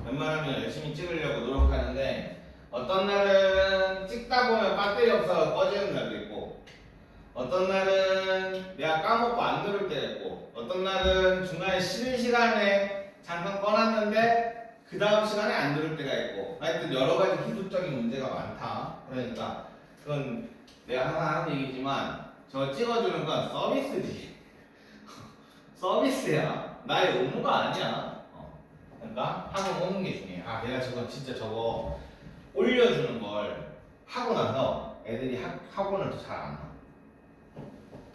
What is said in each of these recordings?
웬만하면 열심히 찍으려고 노력하는데 어떤 날은 찍다 보면 배터리 없어서 꺼지는 날도 있고 어떤 날은 내가 까먹고 안 누를 때도 있고 어떤 날은 중간에 쉬는 시간에 잠깐 꺼놨는데 그 다음 시간에 안 누를 때가 있고 하여튼 여러 가지 기술적인 문제가 많다. 그러니까 그건 내가 항상 하는 얘기지만 저 찍어주는 건 서비스지. 서비스야. 나의 의무가 아니야. 그러니까 하고 오는 게 중요해. 아, 내가 저거 올려주는 걸 하고 나서 애들이 학원을 더 잘 안 가.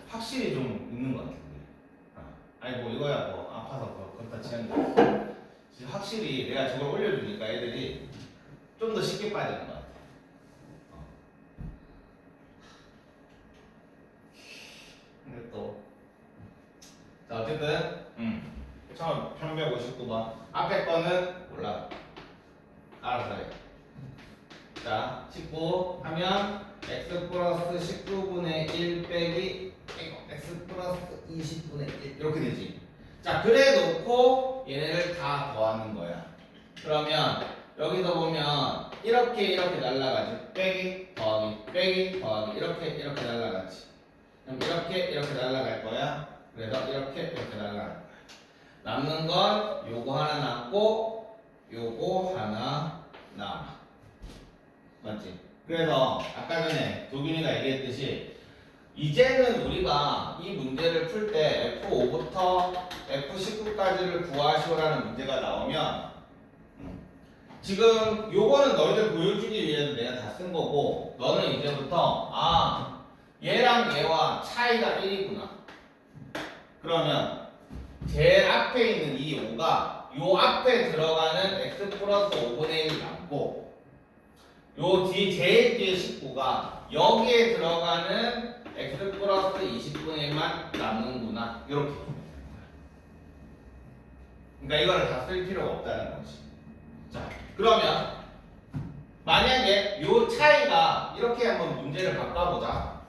확실히 좀 있는 것 같아. 아니 뭐 이거야 뭐 아파서 그렇다 치는 거. 확실히 내가 저걸 올려주니까 애들이 좀 더 쉽게 빠지는 것 같아. 근데 또 자 어쨌든 처음 1159번 앞에 거는 몰라. 알아서 해. 자 19 하면 x 플러스 19분의 1 빼기 x 플러스 20분의 1 이렇게 되지. 자 그래 놓고 얘네를 다 더하는 거야. 그러면 여기서 보면 이렇게 날라가지. 빼기 더하기 빼기 더하기 이렇게 날라가지. 그럼 이렇게 날라갈 거야. 그래서 이렇게 날라갈 거야. 남는 건 요거 하나 남고 요거 하나 남아. 맞지? 그래서 아까 전에 도균이가 얘기했듯이 이제는 우리가 이 문제를 풀 때 F5부터 F19까지를 구하시오라는 문제가 나오면 지금 요거는 너희들 보여주기 위해서 내가 다 쓴 거고 너는 이제부터 아 얘랑 얘와 차이가 1이구나. 그러면 제일 앞에 있는 이 5가 요 앞에 들어가는 x 플러스 5분의 1이 남고 요 뒤 제일 뒤에 19가 여기에 들어가는 x 플러스 20분의 1만 남는구나. 이렇게. 그러니까 이거를 다 쓸 필요가 없다는 거지. 자, 그러면 만약에 요 차이가 이렇게 한번 문제를 바꿔보자.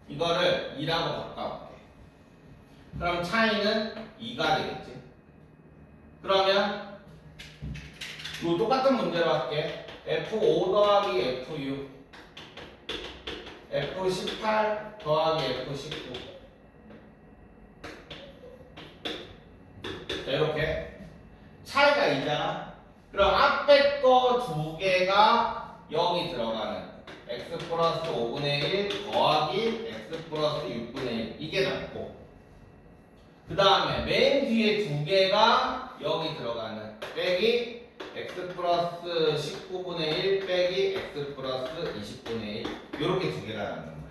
이거를 2라고 바꿔볼게. 그럼 차이는 2가 되겠지. 그러면 요 똑같은 문제로 할게. F5 더하기 F6 F18 더하기 F19 자 이렇게 차이가 2잖아. 그럼 앞에 거 두 개가 여기 들어가는 x 플러스 5분의 1 더하기 x 플러스 6분의 1 이게 남고 그 다음에 맨 뒤에 두 개가 여기 들어가는 빼기 x 플러스 19분의 1 빼기 x 플러스 20분의 1 요렇게 두 개가 남는 거야.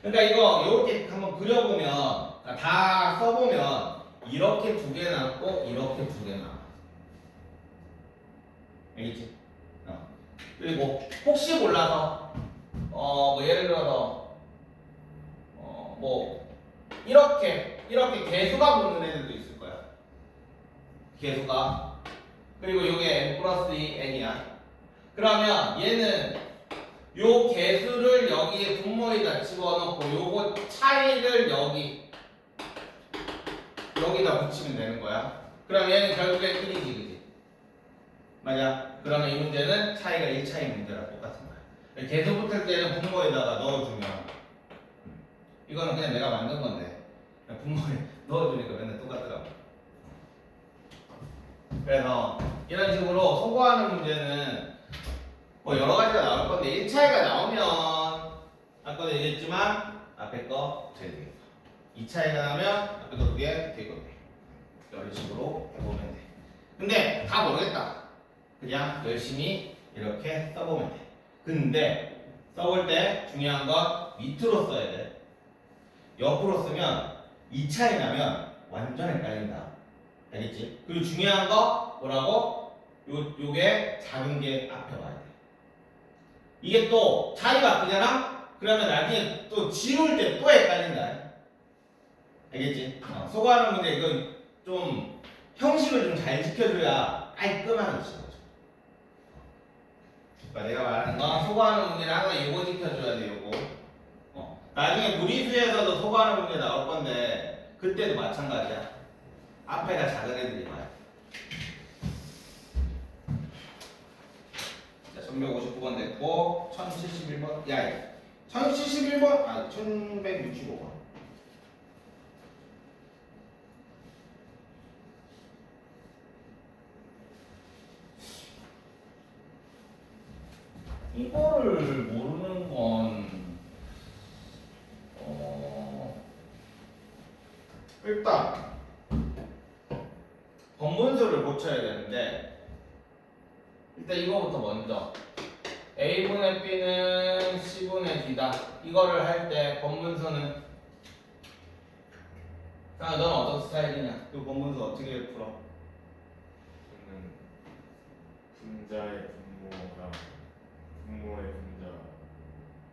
그러니까 이거 요렇게 한번 그려보면 다 써보면 이렇게 두 개 남고 이렇게 두 개 남아. 알겠지? 그리고 혹시 몰라서 뭐 예를 들어서 뭐 이렇게 개수가 붙는 애들도 있을 거야. 개수가. 그리고 요게 n 플러스 2 n이야. 그러면 얘는 요 개수를 여기에 분모에다 집어넣고 요거 차이를 여기다 붙이면 되는 거야. 그럼 얘는 결국에 1이지, 그지? 맞아? 그러면 이 문제는 차이가 1차이 문제랑 똑같은 거야. 개수 붙을 때는 분모에다가 넣어주면 이거는 그냥 내가 만든 건데 분모에 넣어주니까 맨날 똑같더라고. 그래서 이런 식으로 소거하는 문제는 뭐 여러 가지가 나올 건데 1차이가 나오면 아까도 얘기했지만 앞에 거 제일 되겠다. 2차이가 나면 앞에 거 두 개, 뒤에 거 두 개. 이런 식으로 해보면 돼. 근데 다 모르겠다. 그냥 열심히 이렇게 써보면 돼. 근데 써볼 때 중요한 건 밑으로 써야 돼. 옆으로 쓰면 2차이 나면 완전 헷갈린다. 알겠지? 그리고 중요한 거 뭐라고? 요게 작은 게 앞에 와야 돼. 이게 또 자리 바뀌잖아? 그러면 나중에 또 지울 때 또 헷갈린다. 알겠지? 소거하는 문제 이거 좀 형식을 좀 잘 지켜줘야 깔끔하게 지워져. 그러니까 내가 말하는 건 소거하는 문제는 항상 이거 지켜줘야 돼. 요거. 나중에 무리수에서도 소거하는 문제 나올 건데 그때도 마찬가지야. 앞에가 작은 애들이 많아요. 자, 1159번 됐고 1071번 야 1071번 아 1165번 이거를 모르는 건 일단 번분수를 고쳐야 되는데 일단 이거부터 먼저 A분의 B는 C분의 D다 이거를 할 때 번분수는 넌 어떤 스타일이냐? 그 번분수 어떻게 풀어? 저는 분자의 분모랑 분모의 분자를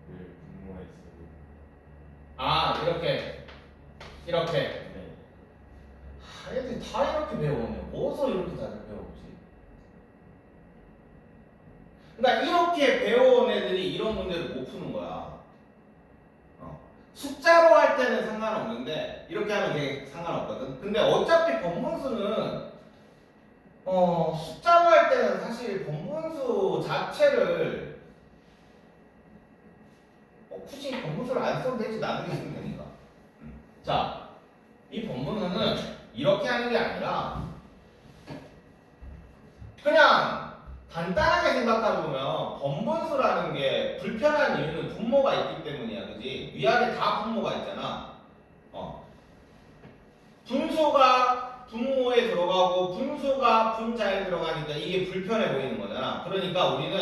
분모에 쓰고 아 이렇게 네. 애들이 다 이렇게 배우네. 어디서 이렇게 다들 배우지? 그러니까 이렇게 배워온 애들이 이런 문제를 못 푸는 거야. 숫자로 할 때는 상관없는데 이렇게 하면 되게 상관없거든. 근데 어차피 번분수는 숫자로 할 때는 사실 번분수 자체를 굳이 번분수를 안 써도 되지 나중에 쓰면 되니까. 자, 이 번분수는 이렇게 하는 게 아니라 그냥 간단하게 생각해보면 번분수라는 게 불편한 이유는 분모가 있기 때문이야, 그지? 위아래 다 분모가 있잖아. 분수가 분모에 들어가고 분수가 분자에 들어가니까 이게 불편해 보이는 거잖아. 그러니까 우리는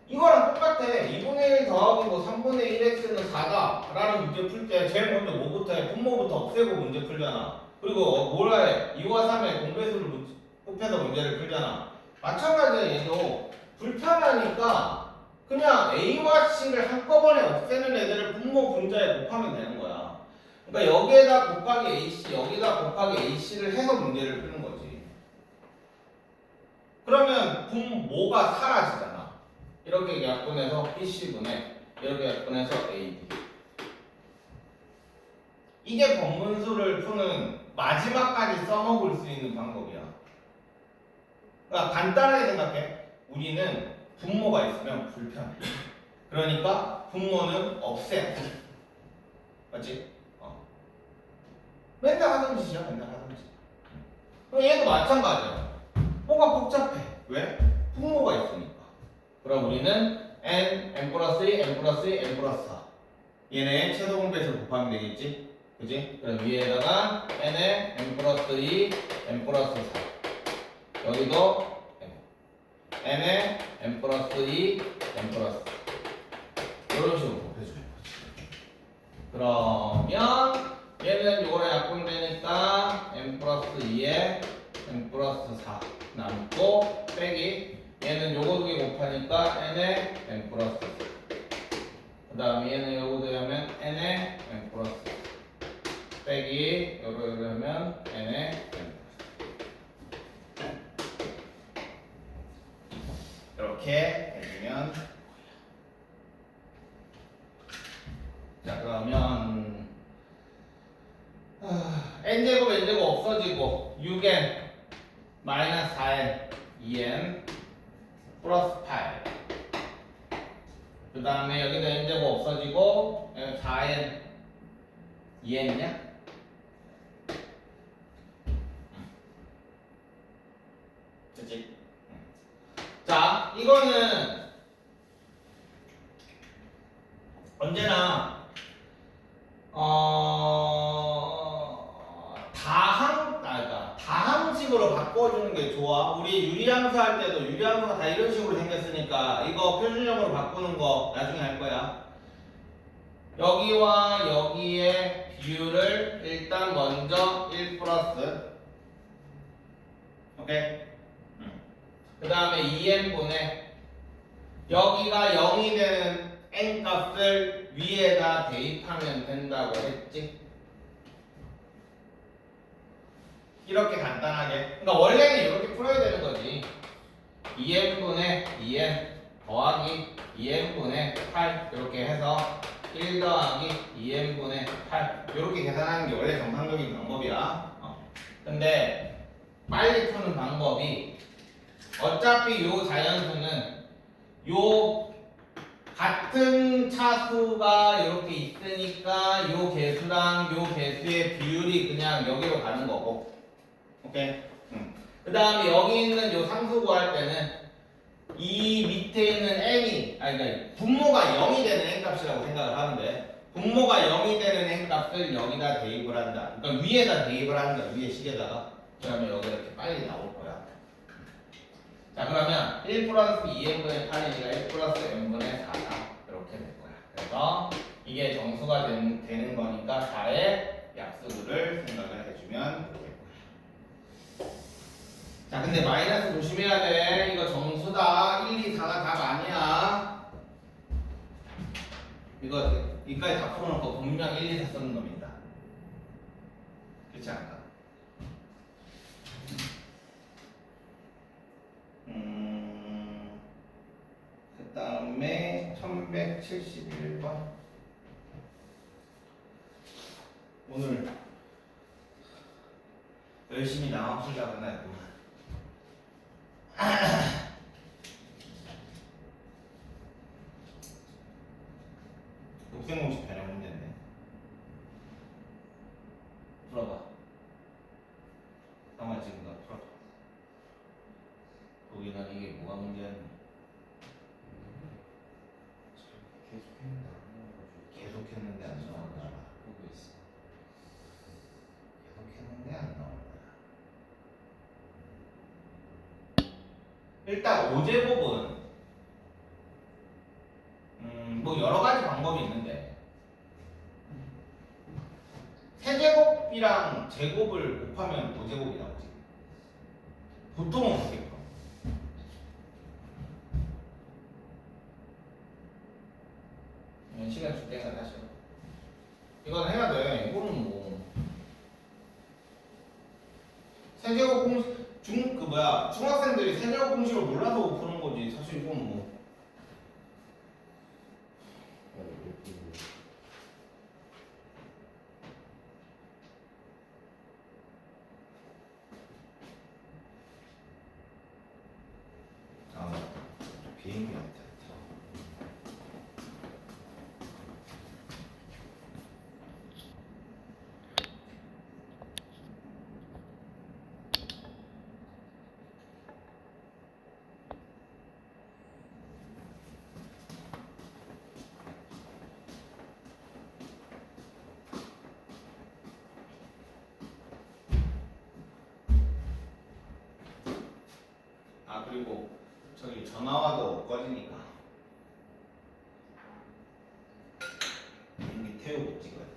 이거랑 똑같아. 2분의 1 더하기 뭐 3분의 1x는 4다 라는 문제 풀 때 제일 먼저 뭐부터 해? 분모부터 없애고 문제 풀잖아. 그리고 뭐라 해? 2와 3의 공배수를 곱해서 문제를 풀잖아. 마찬가지로 얘도 불편하니까 그냥 A와 C를 한꺼번에 없애는 애들을 분모 분자에 곱하면 되는 거야. 그러니까 여기에다 곱하기 AC, 여기다 곱하기 AC를 해서 문제를 푸는 거지. 그러면 분모가 사라지잖아. 이렇게 약분해서 BC분해, 이렇게 약분해서 AB. 이게 번분수를 푸는 마지막까지 써먹을 수 있는 방법이야. 그러니까 간단하게 생각해. 우리는 분모가 있으면 불편해. 그러니까 분모는 없애야 돼. 맞지? 맨날 하던 짓이야, 맨날 하던 짓. 그럼 얘도 마찬가지야. 뭐가 복잡해. 왜? 분모가 있으니까. 그럼 우리는 n 플러스 2, n 플러스 2, n 플러스 4. 얘네 최소 공배수를 곱하면 되겠지? 그지? 그럼 위에다가 n에 n 플러스 2, n 플러스 4. 여기도 n에 n 플러스 2, n 플러스 4. 이런 식으로 곱해주는 거지. 그러면 얘는 요거랑 약분되니까 n 플러스 2에 n 플러스 4 남고 빼기 얘는 요거 두 개 곱하니까 n에 n 플러스 4. 그 다음에 얘는 요거 더하면 n에 n 플러스 4 빼기 요거 하면 n에 n 플러스 4. 이렇게 해주면 자 그러면 n제곱 n제곱 없어지고 6n 마이너스 4n 2n 플러스 8. 그 다음에 여기도 n제곱 없어지고 4n 2n이냐? 그치? 자 이거는 언제나 다항식으로 바꿔주는 게 좋아. 우리 유리함수 할 때도 유리함수가 다 이런 식으로 생겼으니까 이거 표준형으로 바꾸는 거 나중에 할 거야. 여기와 여기의 비율을 일단 먼저 1 플러스 오케이? 그 다음에 2n분의 여기가 0이 되는 n 값을 위에다 대입하면 된다고 했지? 이렇게 간단하게. 그러니까 원래는 이렇게 풀어야 되는 거지. 2n분의 2n 더하기 2n분의 8 이렇게 해서 1 더하기 2n분의 8 이렇게 계산하는 게 원래 정상적인 방법이야. 근데 빨리 푸는 방법이 어차피 요 자연수는 요 같은 차수가 이렇게 있으니까 요 개수랑 요 개수의 비율이 그냥 여기로 가는 거고. 오케이? 그 다음에 여기 있는 요 상수 구할 때는 이 밑에 있는 n이 그러니까 분모가 0이 되는 n 값이라고 생각을 하는데 분모가 0이 되는 n 값을 여기다 대입을 한다. 그러니까 위에다 대입을 하는 거야. 위에 식에다가. 그러면 여기 이렇게 빨리 나올 거야. 자 그러면 1 플러스 2n분의 8이니까 1 플러스 n분의 4다. 이렇게 될 거야. 그래서 이게 정수가 되는 거니까 4의 약수를 생각을 해주면 되겠고요. 자 근데 마이너스 조심해야 돼. 이거 정수다. 1, 2, 4가 답 아니야. 이거 이까지 다 풀어놓고 분명 1, 2, 4 쓰는 겁니다. 그렇지 않을까? 그 다음에 1171번. 오늘 열심히 나와 풀려고 했구만. 독생공식 변형 문제인데. 풀어봐. 상관 지금 너 풀어봐. 거기는 이게 뭐가 문제였니? 계속했는데 안 나와가지고 계속했는데 안 나온다. 보고 있어. 계속했는데 안 나온다. 일단 5제곱은 뭐 여러 가지 방법이 있는데 세제곱이랑 제곱을 곱하면 5제곱이 나오지. 보통은 그렇게 풀어. 시간 줄 때가 다시. 이건 해야 돼. 이거는 뭐 세제곱 공식 중학생들이 세제곱 공식을 몰라서 푸는 거지. 사실 이건 뭐. 비행기 같아. 그리고 저기 전화와도 꺼지니까 비행기 태우고 찍어야 돼.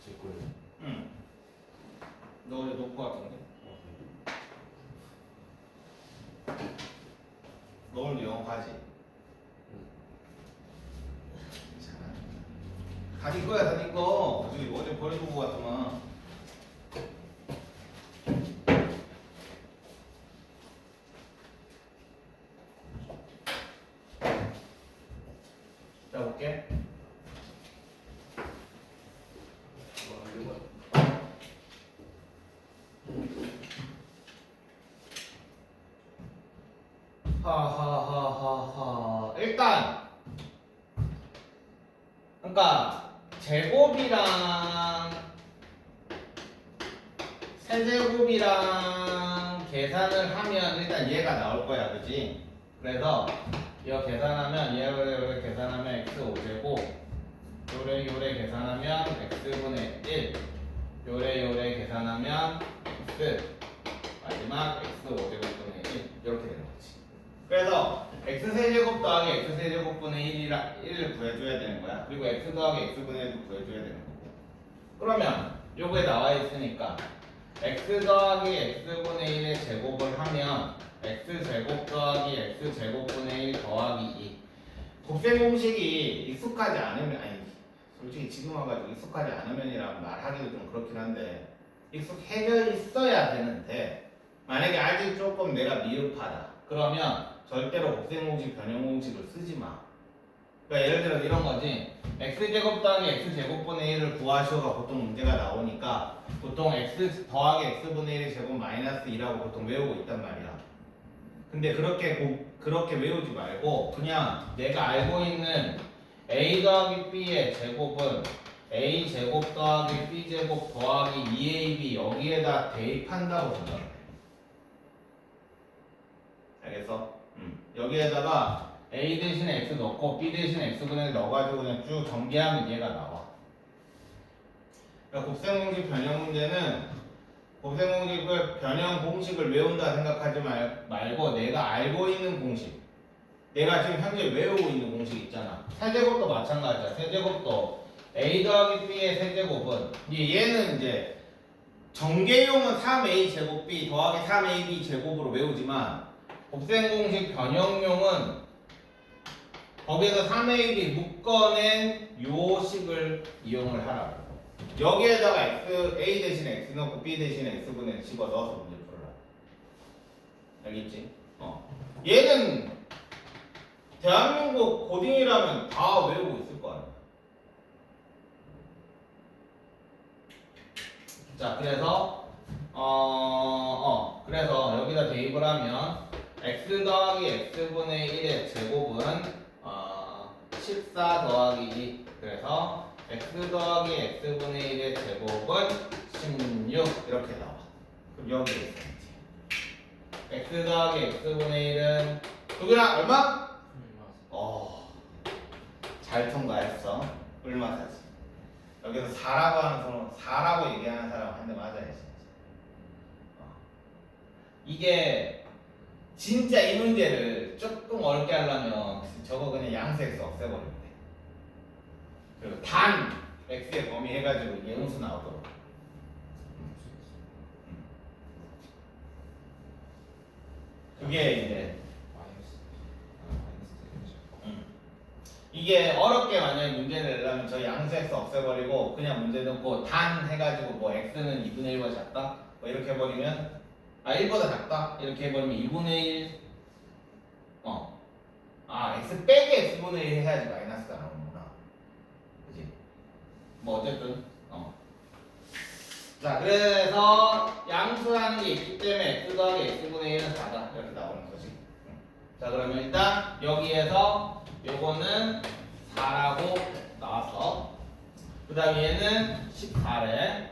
제 거예요. 응. 너 어제 놓고 왔던데? 너 오늘 영어 가지? 괜찮아. 다 네 거야, 다 네 거. 어제 버려두고 갔더만. 자, 볼게. 일단 그러니까 제곱이랑 세제곱이랑 계산을 하면 일단 얘가 나올 거야, 그치? 그래서 이거 계산하면 얘를 계산하면 x 5제곱 요래 계산하면 x분의 1 요래 계산하면 x 마지막 x 5제곱분의 1 이렇게 되는 거지. 그래서 x 세제곱 더하기 x 세제곱분의 1을 구해줘야 되는 거야. 그리고 x 더하기 x분의 1도 구해줘야 되는 거고. 그러면 요거에 나와 있으니까 x 더하기 x분의 1의 제곱을 하면 x 제곱 더하기 x 제곱분의 1 더하기 2. 곱셈 공식이 익숙하지 않으면 아니 솔직히 지금 와가지고 익숙하지 않으면이라 말하기도 좀 그렇긴 한데 익숙해져 있어야 되는데 만약에 아직 조금 내가 미흡하다 그러면 절대로 곱셈 공식 변형 공식을 쓰지 마. 그러니까 예를 들어 이런 거지. x제곱 더하기 x제곱분의 1을 구하시오가 보통 문제가 나오니까 보통 x 더하기 x분의 1의 제곱 마이너스 2라고 보통 외우고 있단 말이야. 근데 그렇게 외우지 말고 그냥 내가 알고 있는 a 더하기 b의 제곱은 a 제곱 더하기 b 제곱 더하기 2ab 여기에다 대입한다고 생각해. 알겠어? 여기에다가 a 대신에 x 넣고 b 대신에 x분의 1 넣어가지고 그냥 쭉 정비하면 얘가 나와. 그러니까 곱셈 공식 변형 문제는 곱셈 공식을 변형 공식을 외운다 생각하지 말고 내가 알고 있는 공식, 내가 지금 현재 외우고 있는 공식 있잖아. 세제곱도 마찬가지야. 세제곱도 a 더하기 b의 세제곱은 얘는 이제 정계용은 3a 제곱 b 더하기 3ab 제곱으로 외우지만 곱셈 공식 변형용은 거기에서 3ab 묶어낸 요 식을 이용을 하라고. 여기에다가 a 대신에 x 넣고 b 대신에 x분의 1 집어넣어서 문제를 풀어라. 알겠지? 얘는 대한민국 고딩이라면 다 외우고 있을 거 아니야. 자, 그래서 여기다 대입을 하면 x 더하기 x분의 1의 제곱은 14 더하기 2. 그래서 x 더하기 x분의 1의 제곱은 16 이렇게 나와. 그럼 여기에 있어야지. x 더하기 x분의 1은 누구야? 얼마? 잘 통과했어. 꿀맛하지. 여기서 4라고 하는 사람, 4라고 얘기하는 사람 한 대 맞아야지. 이게 진짜 이 문제를 조금 어렵게 하려면 저거 그냥 양수에서 없애버리면 돼. 그리고 단 x의 범위 해가지고 이게 음수 나오도록. 그게 이제 이게 어렵게 만약에 문제를 내려면 저 양수에서 없애버리고 그냥 문제 넣고 단 해가지고 뭐 x는 2분의 1보다 작다? 뭐 이렇게 해버리면 1보다 작다? 이렇게 해버리면 2분의 1 x 빼기 x분의 1 해야지 마이너스가 나오는구나. 그치? 뭐 어쨌든 자, 그래서 양수라는 게 있기 때문에 x 더하기 x분의 1은 4다 이렇게 나오는 거지. 자, 그러면 일단 여기에서 요거는 4라고 나왔어. 그 다음 얘는 14래.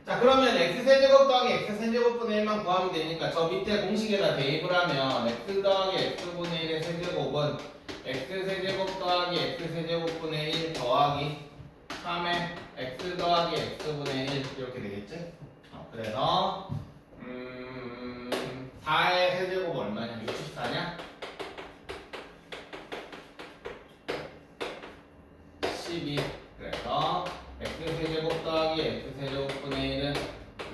자, 그러면 x세제곱 더하기 x세제곱분의 1만 구하면 되니까 저 밑에 공식에다 대입을 하면 x 더하기 x분의 1의 세제곱은 x세제곱 더하기 x세제곱분의 1 더하기 3의 x 더하기 x분의 1 이렇게 되겠지? 그래서 4의 세제곱 얼마냐? 64냐? 12. 그래서 x세제곱 더하기 x세제곱분의 1은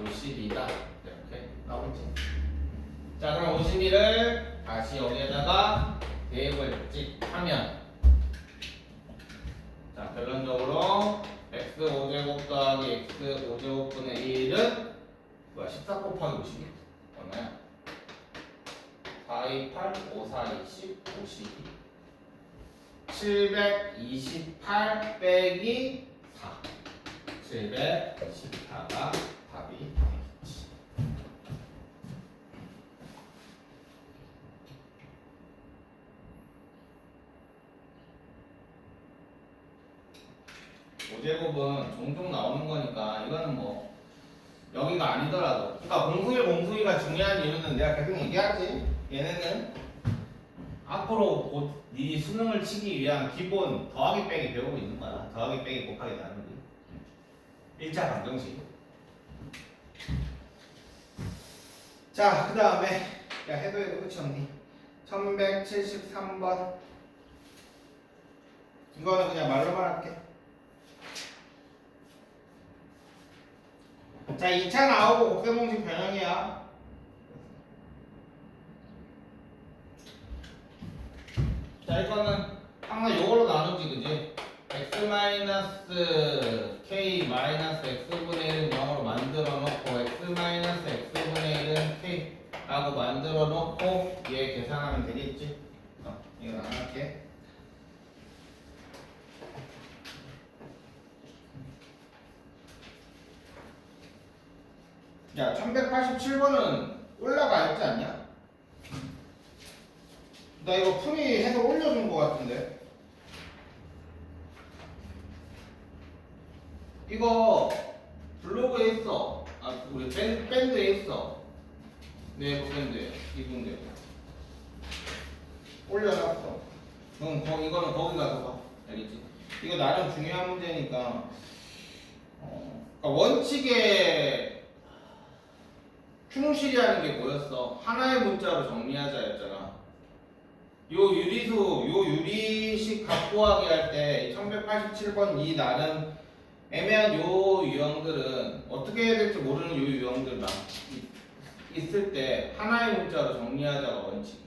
52다. 이렇게 나오지. 자, 그럼 52를 다시 여기에다가 대입을 하면 자, 결론적으로 x5제곱 더하기 x5제곱분의 1은 뭐야? 14 곱하기 52 얼마야? 4, 2, 8, 5, 4, 20, 52 728 빼기 4 724가 답이 되겠지. 5제곱은 종종 나오는 거니까 이거는 뭐 여기가 아니더라도 그러니까 공수일 공수위가 중요한 이유는 내가 계속 얘기하지 얘네는 앞으로 곧 네 수능을 치기 위한 기본 더하기 빼기 배우고 있는 거야. 더하기 빼기 곱하기 나누기 1차 방정식. 자 그 다음에 야 해도 끝이 없니? 1173번 이거는 그냥 말로만 할게. 자 2차 나오고 곱셈공식 변형이야. 자 이거는 항상 요걸로 나누지 그지? x 마이너스 k 마이너스 x분의 1은 0으로 만들어 놓고 x 마이너스 x분의 1은 k 라고 만들어 놓고 얘 계산하면 되겠지? 이건 안 할게. 야 1187번은 올라가 있지 않냐? 나 이거 풀이 해서 올려준 거 같은데 이거 블로그에 있어. 아 우리 밴드에 있어. 네 밴드에 이분들 올려놨어. 그럼 이거는 거기 가서 봐. 알겠지? 이거 나름 중요한 문제니까 그러니까 원칙에 충실이라는 게 뭐였어? 하나의 문자로 정리하자였잖아. 요 유리식 값구하기 할 때 1187번 이 나름 애매한 요 유형들은 어떻게 해야 될지 모르는 요 유형들 있을 때 하나의 문자로 정리하자가 원칙이야.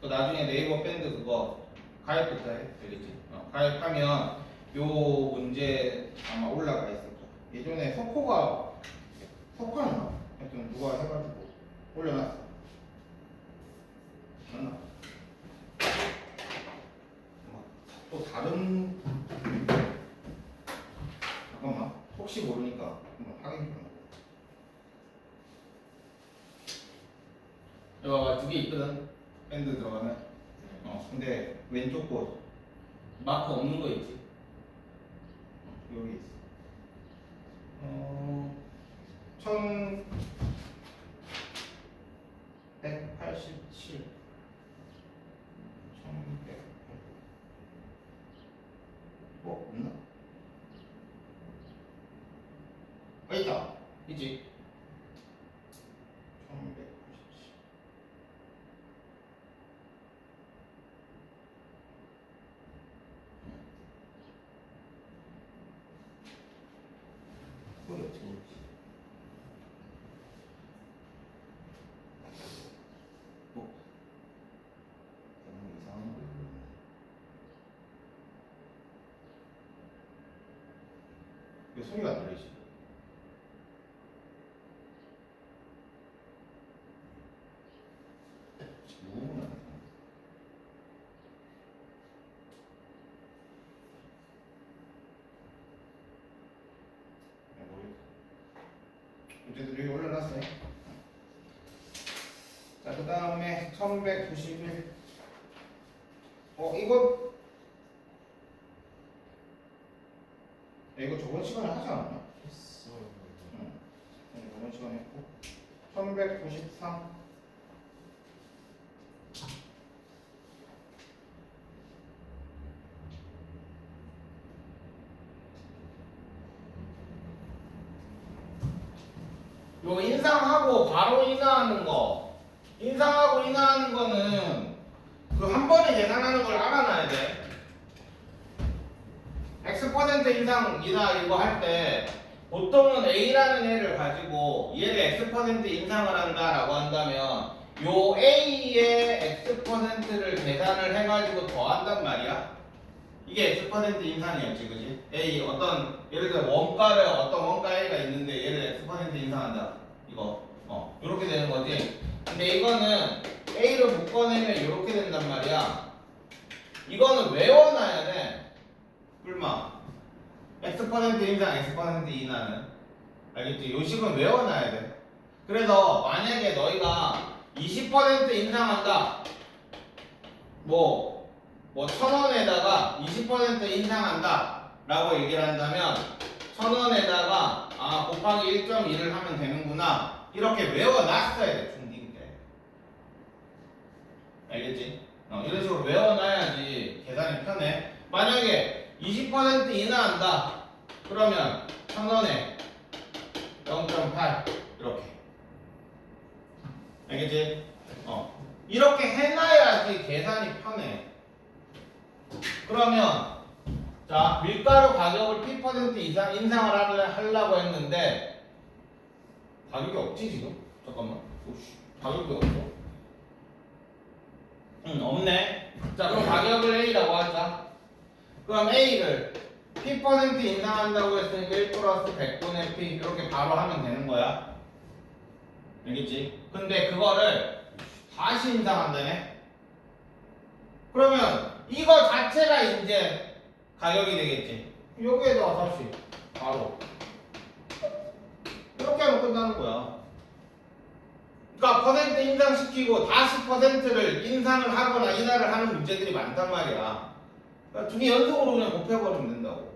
그 나중에 네이버 밴드 그거 가입부터 해 되겠지? 가입하면 요 문제 아마 올라가 있을 거야. 예전에 석호였나? 하여튼 누가 해가지고 올려놨어. 맞나? 또 다른 잠깐만 혹시 모르니까 한번 확인 좀. 이거 두 개 있거든 밴드 들어가면. 근데 왼쪽 거 마크 없는 거 있지? 여기 있어. 1187 1108 없나? 있다. 있지? 1187 그게 어떻게 올지? 너무 이상한 거. 왜 소리가 안 들리지? 누구나. 어쨌든 여기 올려놨어요. 자, 그 다음에 1191. 이거 저번 시간에 하지 않았나? 했어. 응. 저번 시간에 했고. 1193. 요 인상하고 바로 인하하는 거. 인상하고 인하하는 거는 그 한 번에 계산하는 걸 알아놔야 돼. X% 인상 인하 이거 할 때 보통은 A라는 애를 가지고 얘를 X% 인상을 한다라고 한다면 요 A의 X%를 계산을 해가지고 더한단 말이야. 이게 X% 인상이었지, 그지? A 예를 들어 어떤 원가 A가 있는데 얘를 X% 인상한다. 이거 이렇게 되는 거지. 근데 이거는 A를 묶어내면 이렇게 된단 말이야. 이거는 외워놔야 돼. 꿀마. X% 인상, X% 인하는. 알겠지? 요 식은 외워놔야 돼. 그래서 만약에 너희가 20% 인상한다. 뭐 1,000원에다가 20% 인상한다. 라고 얘기를 한다면 1000원에다가 곱하기 1.2를 하면 되는구나 이렇게 외워놨어야 돼 중딩 때. 알겠지? 이런 식으로 외워놔야지 계산이 편해. 만약에 20% 인하한다 그러면 1000원에 0.8 이렇게. 알겠지? 이렇게 해놔야지 계산이 편해. 그러면 자 밀가루 가격을 P% 이상 인상을 하려고 했는데 가격이 없지 지금? 잠깐만. 오씨, 가격이 없어. 없네. 자 그럼 가격을 A라고 하자. 그럼 A를 P% 인상한다고 했으니까 1 플러스 100분의 P 이렇게 바로 하면 되는 거야. 알겠지? 근데 그거를 다시 인상한다네? 그러면 이거 자체가 이제 가격이 되겠지. 여기에다가 다시 바로 이렇게 하면 끝나는 거야. 그러니까 퍼센트 인상시키고 다시 퍼센트를 인상을 하거나 인하를 하는 문제들이 많단 말이야. 그러니까 두 개 연속으로 그냥 곱해버리면 된다고.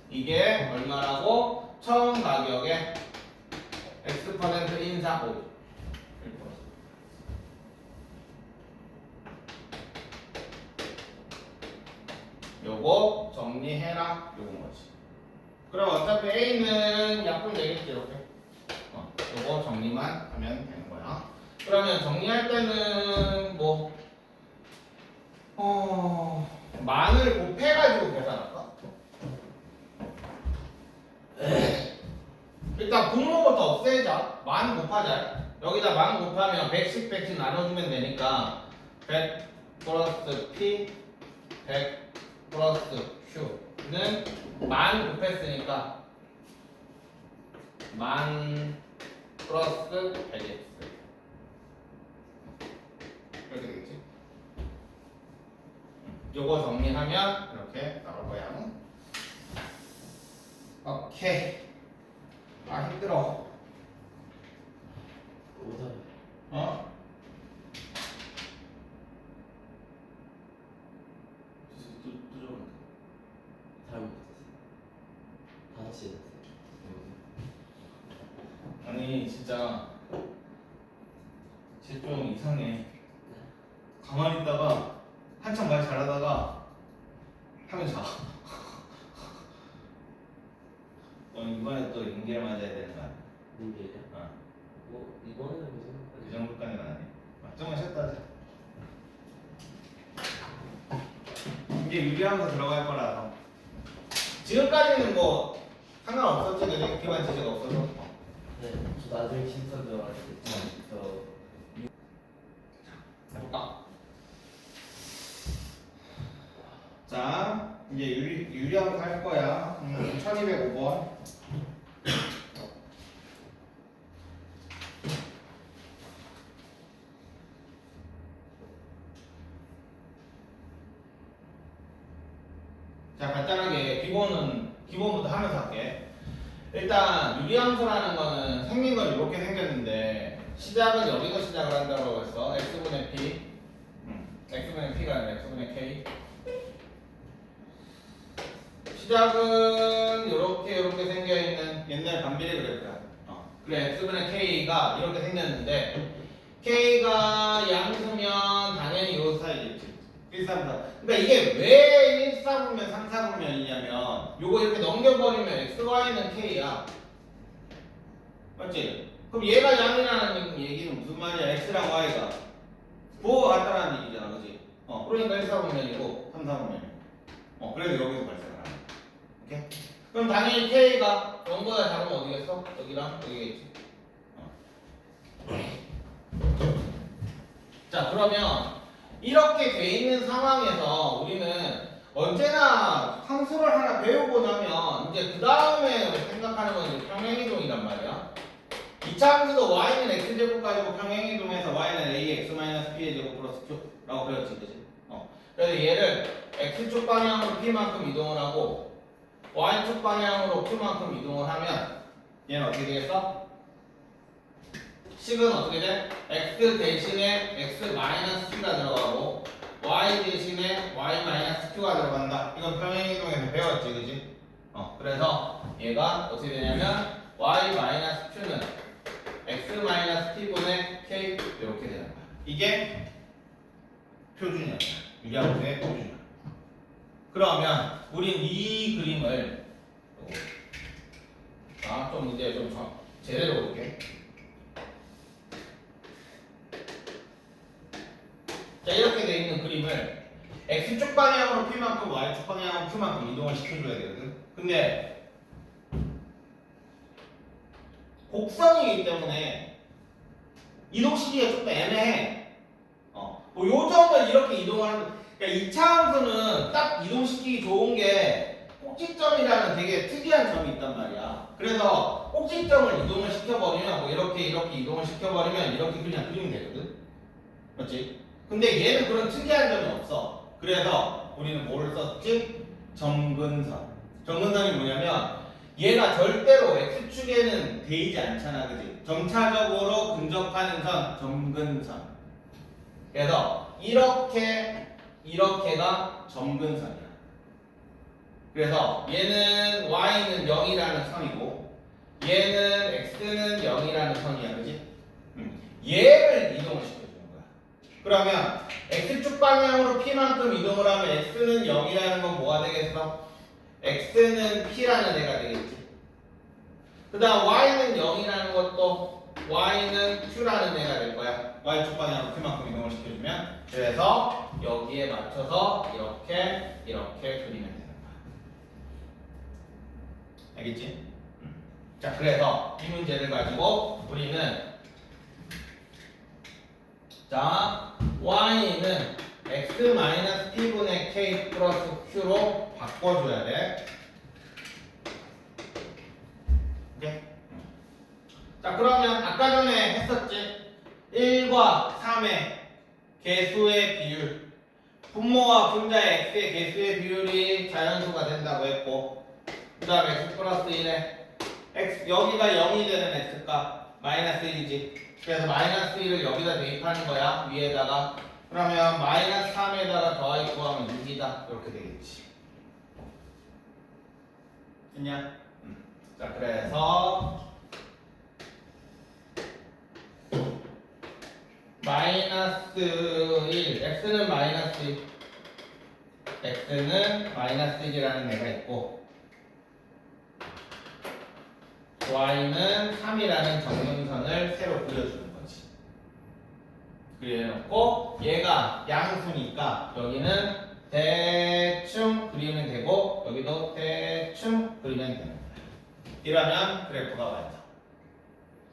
이게 얼마라고? 처음 가격에 X% 인상 5. 요거 정리해라 요건 거지. 그럼 어차피 A는 약분 되겠지 이렇게. 요거 정리만 하면 되는 거야. 그러면 정리할 때는 뭐 만을 곱해가지고 계산할까? 일단 분모부터 없애자. 만 곱하자. 여기다 만 곱하면 100씩 100씩 나눠주면 되니까 100 플러스 P 100 플러스 Q는 만 곱했으니까 만 플러스 100x 이렇게 되겠지? 요거 정리하면 이렇게 나올 거야. 오케이. 힘들어. 오답. 또 좀. 다음 못했어. 5시에 됐어. 아니 진짜 쟤 좀 이상해. 가만히 있다가 한참 말 잘하다가 하면 자. 이번에 또 인계를 맞아야 되는 거 아니야? 인계야? 뭐 이번에는 무슨? 그 정도까지는 아니야. 좀만 쉬었다 하자. 이게 유리하면서 들어갈 거라서. 지금까지는 뭐 상관없었지. 그지? 기반 지시가 없어서. 네. 저 나중에 심사 들어갈 때 해볼까? 자, 이제 유리하면서 할 거야. 1205번. 자, 간단하게 기본부터 하면서 할게. 일단 유리함수라는 거는 생긴 건 이렇게 생겼는데 시작은 여기서 시작을 한다고 했어. x분의 p, x분의 p가 아니라 x분의 k. 시작은 이렇게 생겨 있는 옛날 반비례 그래프야. 그래, x분의 k가 이렇게 생겼는데 k가 양수면 당연히 요 사이겠지. 1, 3, 4. 그러니까 이게 왜 1, 4분면 3, 4분면이냐면 요거 이렇게 넘겨버리면 x, y는 k야. 맞지? 그럼 얘가 양이라는 얘기는 무슨 말이야? x랑 y가 부호가 같다라는 얘기잖아, 그지? 그러니까 1, 4분면이고 3, 4분면이고. 그래서 여기서 발생을 하는. 오케이? 그럼 당연히 k가 0보다 작으면 어디겠어? 여기랑 여기겠지. 자, 그러면 이렇게 돼 있는 상황에서 우리는 언제나 함수를 하나 배우고 나면 이제 그 다음에 생각하는 건 이제 평행이동이란 말이야. 2차 함수도 y는 x제곱 가지고 평행이동해서 y는 ax-p의 제곱 플러스 q라고 배웠지, 그치? 그래서 얘를 x축 방향으로 p만큼 이동을 하고 y축 방향으로 q만큼 이동을 하면 얘는 어떻게 되겠어? 식은 어떻게 돼? x 대신에 x-p가 들어가고 y 대신에 y-q가 q가 들어간다. 이건 평행이동에서 배웠지, 그지? 그래서 얘가 어떻게 되냐면 y-q는 x-t분의 k 이렇게 되는 거야. 이게 표준이야. 유리함수의 표준이야. 그러면 우린 이 그림을 좀 이제 좀 제대로 볼게. 자, 이렇게 돼 있는 그림을 x축 방향으로 p만큼 y축 방향으로 q만큼 이동을 시켜줘야 되거든. 근데 곡선이기 때문에 이동시키기가 좀 더 애매해. 뭐 요점을 이렇게 이동하는, 그러니까 2차 함수는 딱 이동시키기 좋은 게 꼭지점이라는 되게 특이한 점이 있단 말이야. 그래서 꼭지점을 이동을 시켜버리면 뭐 이렇게 이동을 시켜버리면 이렇게 그냥 그리면 되거든. 맞지? 근데 얘는 그런 특이한 점이 없어. 그래서 우리는 뭐를 썼지? 점근선. 점근선이 뭐냐면 얘가 절대로 x축에는 데이지 않잖아, 그지? 점차적으로 근접하는 선, 점근선. 그래서 이렇게가 점근선이야. 그래서 얘는 y는 0이라는 선이고 얘는 x는 0이라는 선이야, 그지? 얘를 이동을 시켜주는 거야. 그러면 x축 방향으로 p만큼 이동을 하면 x는 0이라는 건 뭐가 되겠어? x는 p라는 애가 되겠지. 그 다음 y는 0이라는 것도 y는 q라는 애가 될 거야. y축 방향으로 p만큼 이동을 시켜주면. 그래서 여기에 맞춰서 이렇게 그리면 되는 거야. 알겠지? 자, 그래서 이 문제를 가지고 우리는 자, y는 x-t분의 k 플러스 q로 바꿔줘야 돼. 오케이? 자, 그러면 아까 전에 했었지? 1과 3의 개수의 비율, 분모와 분자의 x의 개수의 비율이 자연수가 된다고 했고, 그 다음에 x 플러스 1에 x, 여기가 0이 되는 x값 마이너스 1이지. 그래서 마이너스 1을 여기다 대입하는 거야, 위에다가. 그러면 마이너스 3에다가 더하기 구하면 6이다. 이렇게 되겠지. 됐냐? 자, 그래서 마이너스 1, x는 마이너스 1, x는 마이너스 1이라는 애가 있고 y는 3이라는 정근선을 새로 그려주는 거지. 그려놓고 얘가 양수니까 여기는 대충 그리면 되고 여기도 대충 그리면 되는 거야. 이러면 그래프가 완성.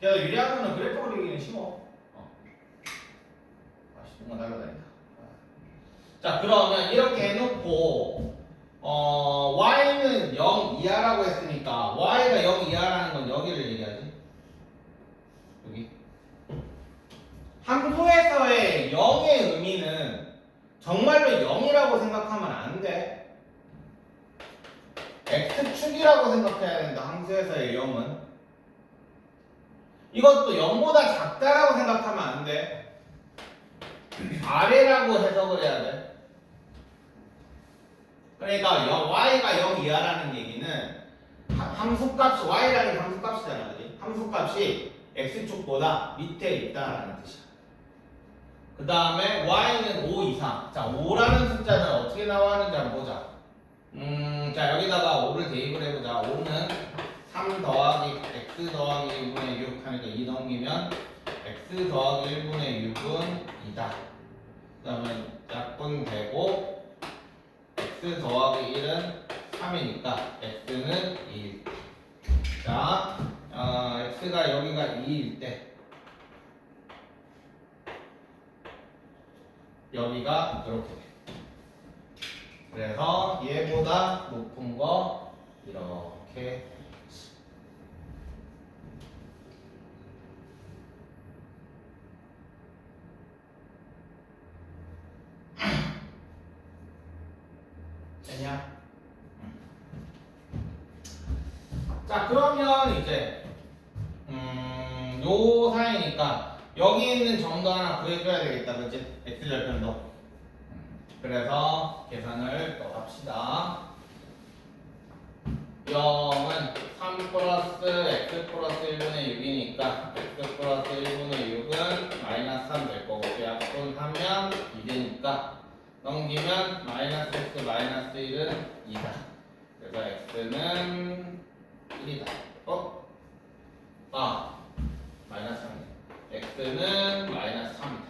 그래서 유리함수는 그래프 그리기는 쉬워. 뭔가 날라다닌다. 자, 그러면 이렇게 해놓고 y는 0 이하라고 했으니까 y가 0 이하라는 건 여기를 얘기하지. 여기 함수에서의 0의 의미는 정말로 0이라고 생각하면 안 돼. x축이라고 생각해야 된다. 함수에서의 0은 이것도 0보다 작다라고 생각하면 안 돼. 아래라고 해석을 해야 돼. 그러니까 y가 0 이하라는 얘기는 함수값이 y라는 게 함수값이잖아, 그지? 함수값이 x축보다 밑에 있다라는 뜻이야. 그 다음에 y는 5 이상. 자, 5라는 숫자는 어떻게 나와하는지 한번 보자. 자, 여기다가 5를 대입을 해보자. 5는 3 더하기 x 더하기 1분의 6 하니까 2 넘기면 x 더하기 1분의 6은 2다. 그 다음에 약분되고 x 더하기 1은 3이니까 x는 2일 때. 자, x가 여기가 2일 때 여기가 이렇게 돼. 그래서 얘보다 높은 거 이렇게 되냐? 자, 그러면 이제 요 사이니까 여기 있는 점도 하나 구해줘야 되겠다, 그치? x절편도. 그래서 계산을 또 합시다. 0은 3 플러스 x 플러스 1분의 6이니까 x 플러스 1분의 6은 마이너스 3 될 거고 약분하면 2되니까 넘기면 마이너스 x 마이너스 1은 2다. 그래서 x는 1이다. 마이너스 3이네. x는 마이너스 3이다.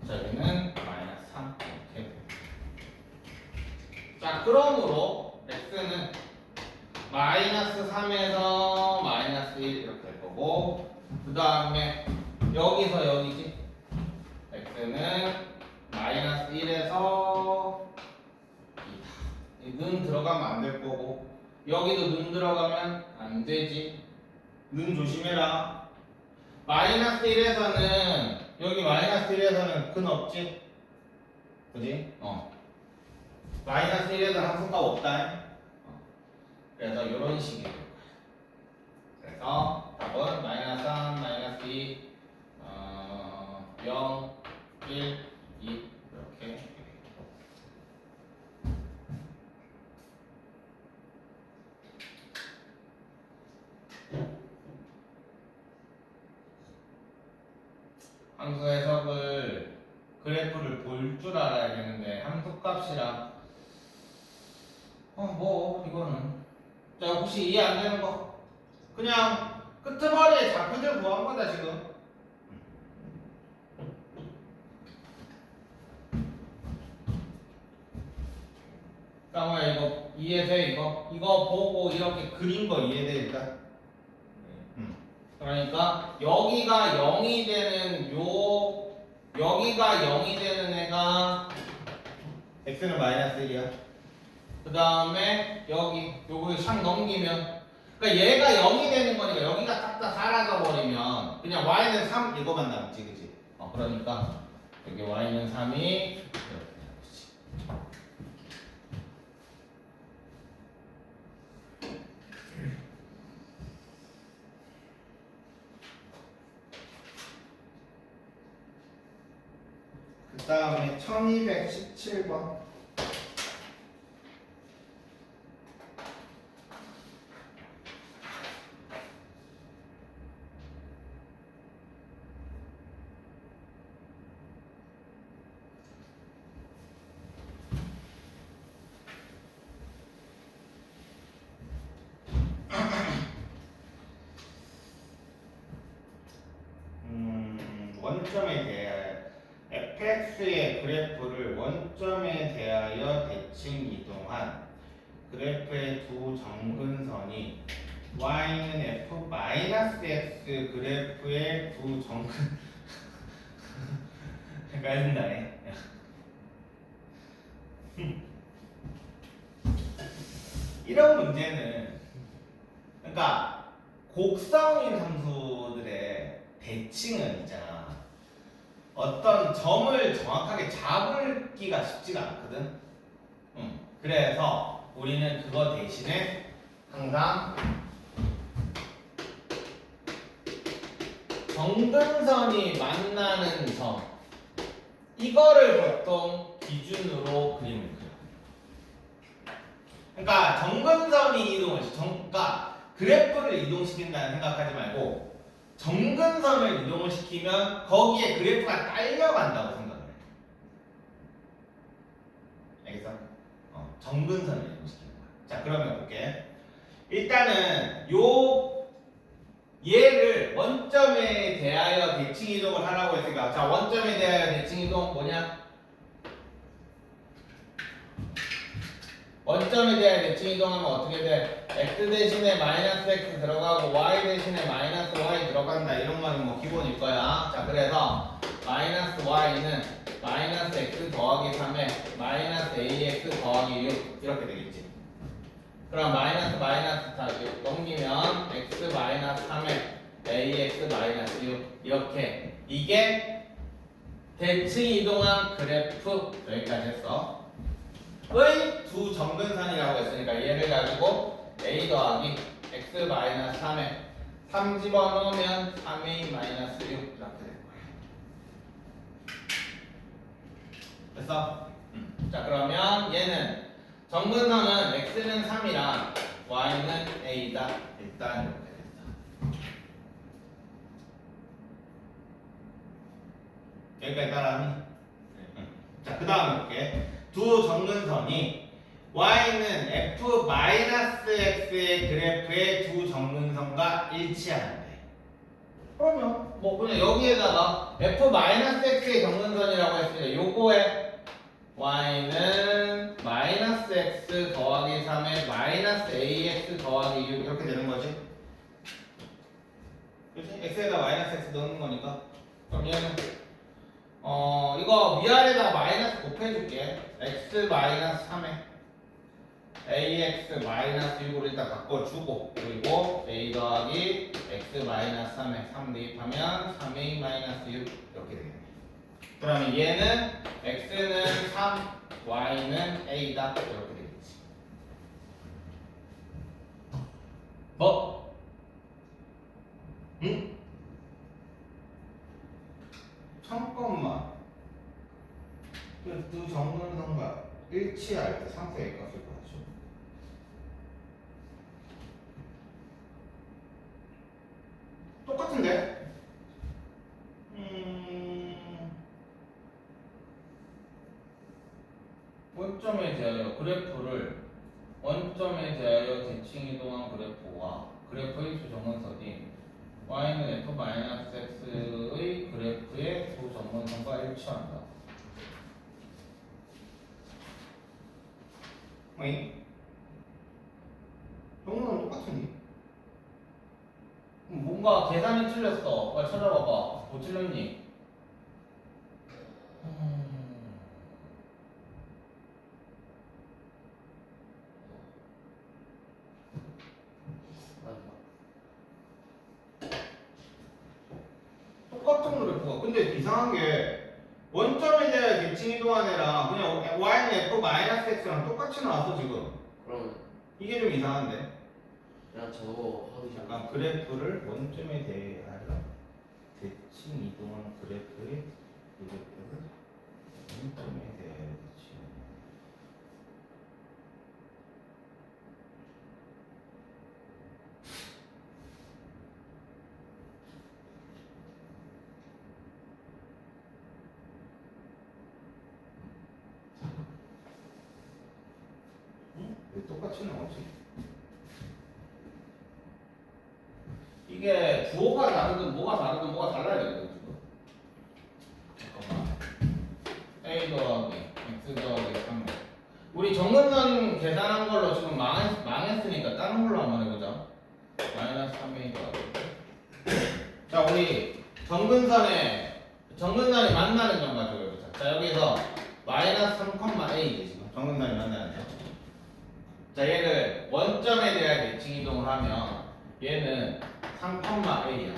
저기는 마이너스 3 이렇게. 자, 그러므로 x는 마이너스 3에서 마이너스 1 이렇게 될 거고 그 다음에 여기서 여기지. x는 마이너스 1에서 2다. 는 들어가면 안 될 거고 여기도 는 들어가면 안 되지. 는 조심해라. 마이너스 1에서는 여기 마이너스 1에서는 근 없지? 그지? 마이너스 1에서 함수값 없다. 그래서 이런 식이 될 거야. 그래서 답은 마이너스 3, 마이너스 2, 0, 1, 2 이렇게. 함수 해석을 그래프를 볼 줄 알아야 되는데 함수 값이랑 이거는 자 혹시 이해 안 되는 거 그냥 끄트머리에 좌표들 구한 거다 지금. 그러면 이거 이해돼? 이거 보고 이렇게 그린 거 이해돼 일단? 그러니까 여기가 0이 되는 여기가 0이 되는 애가 x는 마이너스 1이야. 그 다음에 여기 요거 샥 넘기면 그러니까 얘가 0이 되는 거니까 여기가 딱 다 사라져 버리면 그냥 y는 3 이거만 남지 그지? 그러니까 여기 y는 3이 이렇게 되는 거지. 그 다음에 1217번. 원점에 대하여 fx의 그래프를 원점에 대하여 대칭 이동한 그래프의 두 정근선이 y는 f-x 그래프의 두 정근 헷갈린다네. 이런 문제는 그러니까 곡선인 함수들의 대칭은 있잖아. 어떤 점을 정확하게 잡기가 쉽지가 않거든. 그래서 우리는 그거 대신에 항상 정근선이 만나는 점 이거를 보통 기준으로 그림을 그려. 그러니까 정근선이 이동을 그러니까 그래프를 이동시킨다는 생각하지 말고 정근선을 이동을 시키면 거기에 그래프가 딸려간다고 생각을 해. 알겠어? 정근선을 이동시키는 거야. 자, 그러면 볼게. 일단은 얘를 원점에 대하여 대칭 이동을 하라고 했으니까 자, 원점에 대하여 대칭 이동 뭐냐? 원점에 대하여 대칭 이동하면 어떻게 돼? x 대신에 마이너스 x 들어가고 y 대신에 마이너스 y 들어간다 이런 거는 뭐 기본일 거야. 자, 그래서 마이너스 y는 마이너스 x 더하기 3에 마이너스 ax 더하기 6 이렇게 되겠지. 그럼 마이너스 다 넘기면 x 마이너스 3에 ax 마이너스 6 이렇게 이게 대칭 이동한 그래프 여기까지 했어. 의 두 정근선이라고 했으니까 얘를 가지고 a 더하기 x 마이너스 3에 3 집어넣으면 3a 마이너스 6 이렇게 될 거야. 됐어? 자 그러면 얘는 정근선은 x는 3이랑 y는 a다. 일단 이렇게 됐어. 여기까지 따라하니? 응. 자, 그 다음 볼게. 두 정근선이 y는 f-x의 그래프의 두 정근선과 일치하는데. 그러면 뭐 그냥 여기에다가 f-x의 정근선이라고 했을 때 요거에 y는 마이너스 x 더하기 3에 마이너스 ax 더하기 6 이렇게 되는 거지. 그렇지? x에다 마이너스 x 넣는 거니까. 그럼 얘는 이거 위아래다 마이너스 곱해줄게. x 마이너스 3에 ax 마이너스 6으로 일단 바꿔주고 그리고 a 더하기 x 마이너스 3에 3 대입하면 3a 마이너스 6 이렇게 되겠네. 그러면 얘는 x는 3, y는 a다 이렇게 되겠지. 뭐? 응? 잠깐만. 두 정근선과 일치할 때 상수의 값을 구하죠. 똑같은데? 원점에 대하여 그래프를 원점에 대하여 대칭 이동한 그래프와 그래프의 두 정근선이 y는 f-x의 그래프의 두 정근선과 일치한다. 어이? 정근은 똑같으니? 뭔가 계산이 틀렸어. 빨리 찾아봐봐. 뭐 틀렸니? 똑같은 그래프가. 근데 이상한 게 원점에 대해 대칭 이동한 애랑 그냥 y는 f-x랑 똑같이 나왔어 지금. 그럼 이게 좀 이상한데. 그냥 저거 하기 싫어. 잠깐 그래프를 원점에 대하여 대칭 이동한 그래프의 그래프를 원점에 대하여 대칭. 응? 왜 똑같이 나오지? 이게 주어가 다르든 뭐가 다르든 뭐가 달라야 되거든 지금. 잠깐만. a 더하기 x 더하기 3 우리 정근선 계산한 걸로 지금 망했으니까 다른 걸로 한번 해보자. 마이너스 3a 더하기. 자 우리 정근선이 만나는 점 가지고 해보자. 자 여기서 마이너스 3,a지 지금 정근선이 만나는 점. 자 얘를 원점에 대한 대칭 이동을 하면 얘는 3,a야.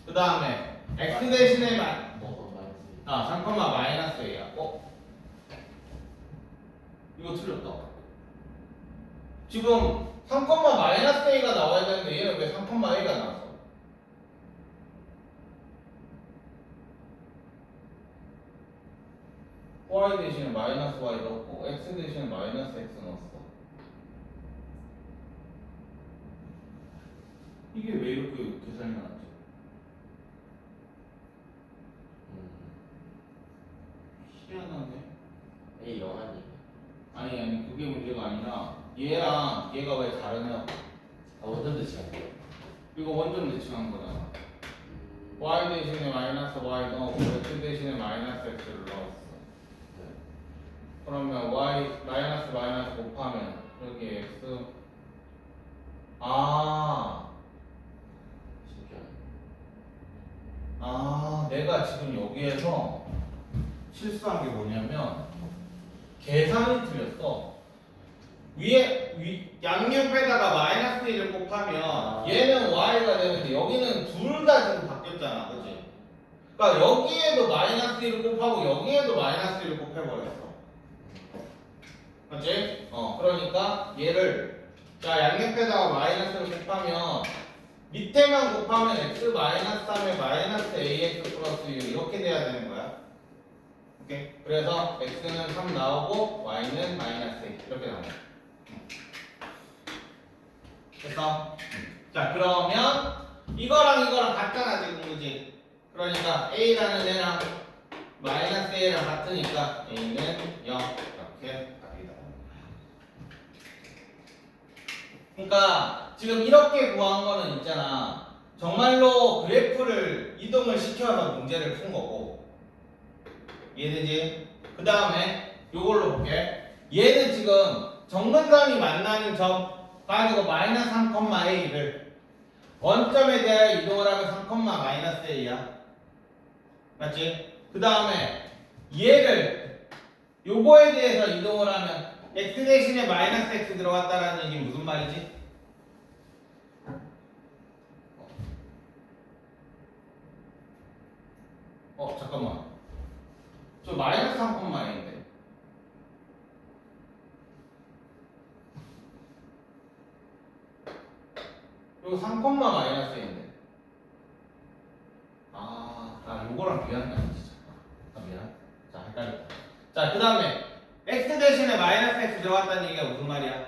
그 다음에 x 대신에 뭐가 3, 마이너스 a야. 이거 틀렸다. 지금 3, 마이너스 a가 나와야 되는데 얘는 왜 3, a가 나왔어? y 대신에 마이너스 y 넣었고 x 대신에 마이너스 x 넣었어. 이게 왜 이렇게 계산이 나왔지? 희한하네. A 영환이. 아니 그게 문제가 아니라 얘랑 얘가 왜 다르냐? 원점 대칭한 거예요. 이거 원점 대칭한 거잖아. y 대신에 마이너스 y 넣었고 x 대신에 마이너스 x를 넣었어. 네. 그러면 y 마이너스 곱하면 여기 x 내가 지금 여기에서 실수한 게 뭐냐면 계산이 틀렸어. 양옆에다가 마이너스 1을 곱하면 얘는 y가 되는데 여기는 둘 다 지금 바뀌었잖아, 그렇지? 그러니까 여기에도 마이너스 1을 곱하고 여기에도 마이너스 1을 곱해버렸어. 그렇지? 그러니까 얘를 양옆에다가 마이너스를 곱하면 밑에만 곱하면 x 마이너스 3에 마이너스 ax 플러스 6 이렇게 돼야 되는 거야. 오케이. 그래서 x는 3 나오고 y는 마이너스 1 이렇게 나옵니다. 됐어? 자 그러면 이거랑 이거랑 같잖아 지금 그지? 그러니까 a라는 애랑 마이너스 a랑 같으니까 a는 0 이렇게 답이 나옵니다. 그러니까 지금 이렇게 구한 거는 있잖아. 정말로 그래프를 이동을 시켜서 문제를 푼 거고 이해되지? 그 다음에 요걸로 볼게. 얘는 지금 정근선이 만나는 점 가지고 마이너스 3,a를 원점에 대하여 이동을 하면 3, 마이너스 a야. 맞지? 그 다음에 얘를 요거에 대해서 이동을 하면 x 대신에 마이너스 x 들어갔다라는 얘기는 무슨 말이지? 잠깐만. 저 마이너스 3,a인데. 이거 3, 마이너스 a인데. 요거랑 비교하는 게 아니지. 미안. 자, 헷갈렸다. 자, 그 다음에 x 대신에 마이너스 x 들어갔다는 얘기가 무슨 말이야?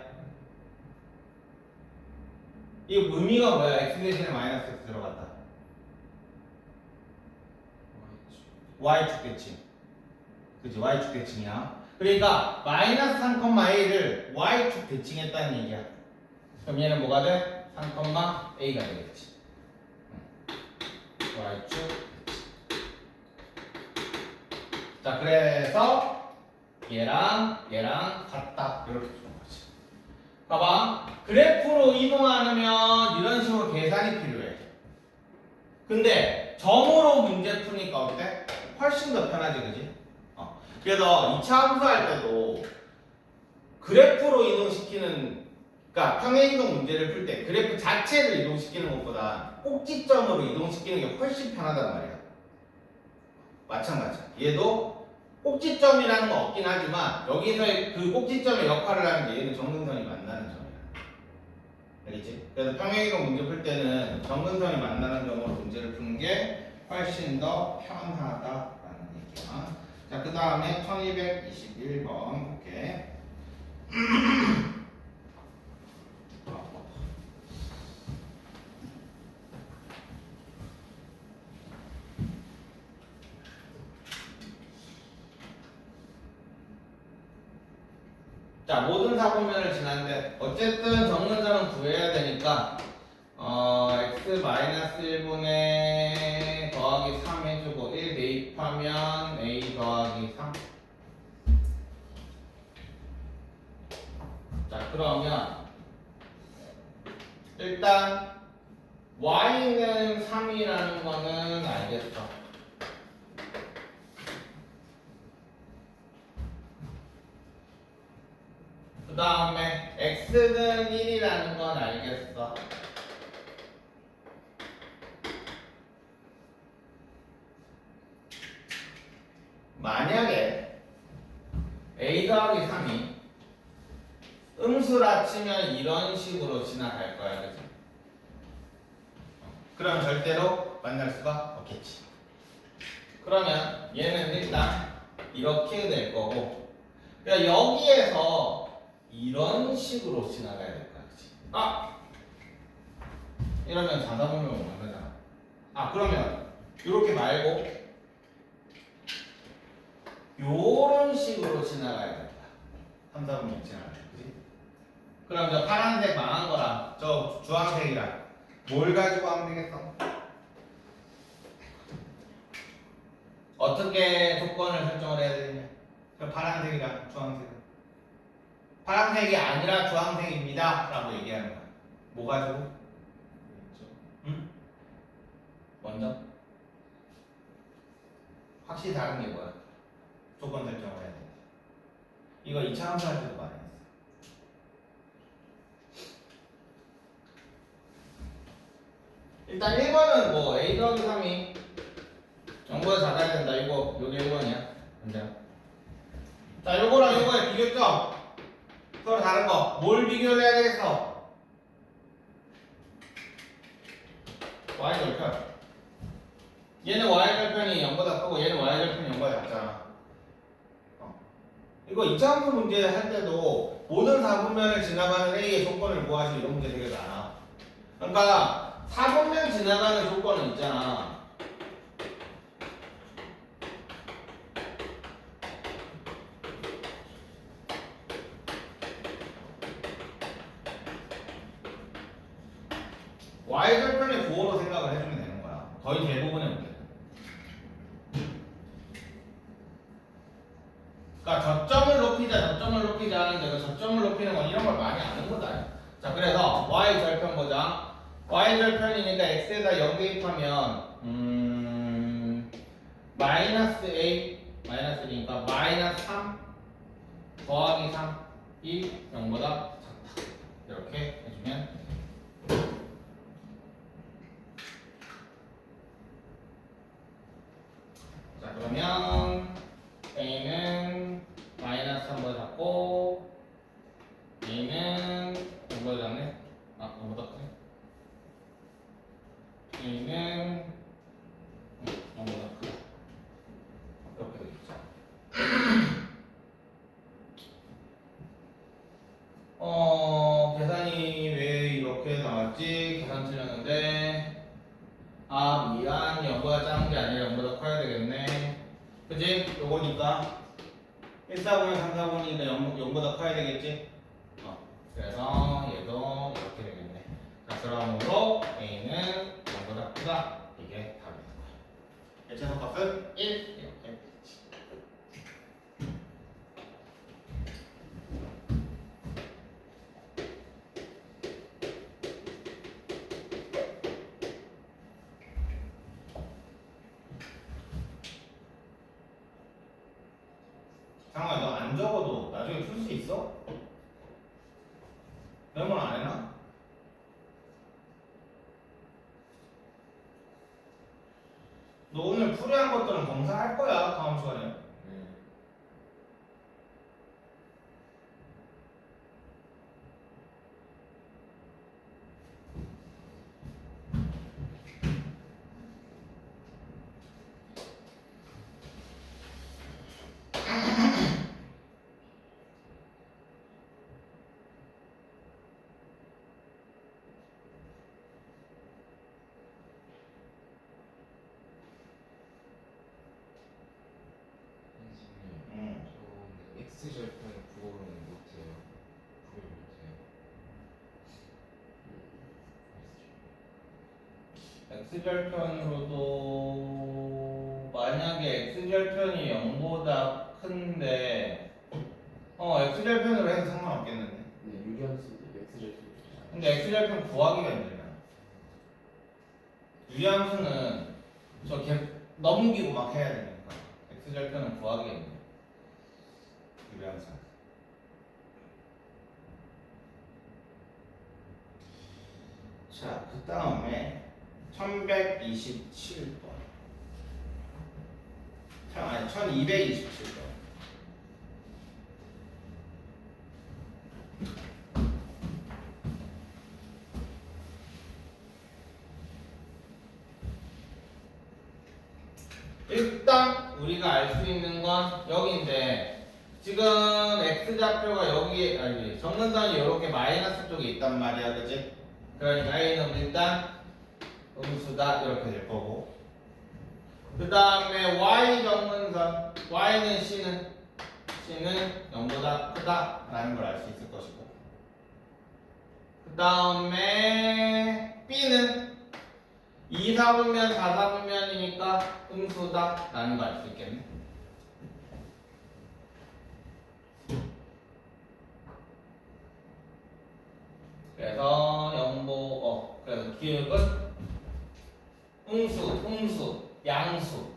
이 의미가 뭐야? x 대신에 마이너스 x 들어갔다. y축 대칭. 그치? y축 대칭이야. 그러니까 마이너스 3,a를 y축 대칭했다는 얘기야. 그럼 얘는 뭐가 돼? 3,a가 되겠지. y축. 자, 그래서 얘랑 같다. 이렇게 주는 거지. 봐봐. 그래프로 이동하면 이런 식으로 계산이 필요해. 근데 점으로 문제 푸니까 어때? 훨씬 더 편하지, 그지? 그래서 2차 함수할 때도 그래프로 이동시키는, 그러니까 평행이동 문제를 풀 때 그래프 자체를 이동시키는 것보다 꼭지점으로 이동시키는 게 훨씬 편하단 말이야. 마찬가지야. 얘도 꼭지점이라는 건 없긴 하지만 여기서의 그 꼭지점의 역할을 하는 게 얘는 정근선이 만나는 점이야. 알겠지? 그래서 평행이동 문제 풀 때는 정근선이 만나는 점으로 문제를 푸는 게 훨씬 더 편하다라는 얘기야. 자, 그 다음에 1221번 볼게. 자, 모든 사분면을 지났는데 어쨌든 정근선은 구해야 되니까 x-1분의 더하기 3 해주고 1 대입하면 a 더하기 3. 자, 그러면 일단 y는 3이라는 거는 알겠어. 그 다음에 x는 1이라는 건 알겠어. 만약에 a 더하기 3이 음수라 치면 이런 식으로 지나갈 거야, 그치? 그럼 절대로 만날 수가 없겠지. 그러면 얘는 일단 이렇게 될 거고, 그러니까 여기에서 이런 식으로 지나가야 될 거야, 그치? 이러면 자사분면 못 만들잖아. 그러면 이렇게 말고 요런 식으로 지나가야 된다. 3, 4분면 지나가야 돼, 그치? 그럼 저 파란색 망한 거랑 저 주황색이랑 뭘 가지고 하면 되겠어? 어떻게 조건을 설정을 해야 되느냐? 파란색이랑 주황색은 파란색이 아니라 주황색입니다 라고 얘기하는 거야. 뭐 가지고? 응? 먼저? 확실히 다른 게 뭐야? 조건 설정을 해야 돼. 이거 2차 함수할 때도 말했어. 일단 1번은 뭐 a 더하기 3이 0보다 작아야 된다. 이거 요게 1번이야. 먼저. 자, 요거랑 요거의 비교점 서로 다른 거. 뭘 비교를 해야 되겠어? y 절편. 얘는 y 절편이 0보다 크고 얘는 y 절편이 0보다 작잖아. 이거 2차 함수 문제 할 때도 모든 4분면을 지나가는 A의 조건을 구하시 이런 문제 되게 많아. 그러니까 4분면 지나가는 조건은 있잖아. y절편의 구호로 생각을 해주면 되는 거야. 거의 대부분의 문제는. 그러니까 저점을 높이자 하는데 그 저점을 높이는 건 이런 걸 많이 아는 거다. 자, 그래서 y절편 보자. y절편이니까 x에다 0 대입하면 마이너스 a 마이너스 1이니까 마이너스 3 더하기 3이 0보다 작다. 이렇게 해주면 자, 그러면 a는 마이너스 3보다 작고 a는 0보다 작네? 아, 0보다 크네? a는 0보다 크다. 이렇게 되겠죠. 계산이 왜 이렇게 나왔지? 계산 틀렸는데 미안, 0보다 작은 게 아니라 0보다 커야 되겠네. 그치? 요거니까 1사분면 3사분이니까 0보다 커야 되겠지? 그래서 얘도 이렇게 되겠네. 자, 그러므로 A는 0보다 크다. 이게 답이 되는 거야. 대체선 값은 1 이렇게. 상호야, 너 안 적어도 나중에 풀 수 있어? 메모는 안 해놔? 너 오늘 풀이한 것들은 검사할 거야, 다음 시간에. 네. 응. 저 X절편 구호로는 못해요. 구별 못해요. X절편으로도 만약에 X절편이 0보다 큰데 X절편으로 해도 상관없겠는데. 네, 유리함수도 X절편. 근데 X절편 구하기가 힘들잖아. 유리함수는 저개 넘기고 막 해야 되니까 X절편은 구하기가 힘들어. 유리함수. 자, 그 다음에 1127번. 아니, 1227번. 일단 우리가 알 수 있는 건 여기인데 지금 x좌표가 여기 아니 정근선이 이렇게 마이너스 쪽에 있단 말이야, 그치? 그러니까 a는 일단 음수다 이렇게 될 거고 그 다음에 y 정근선 y는 c는 0보다 크다 라는 걸 알 수 있을 것이고 그 다음에 b는 2, 4분면, 4, 4분면이니까 음수다 라는 거 알 수 있겠네. 그래서 그래서 기억은 음수, 양수.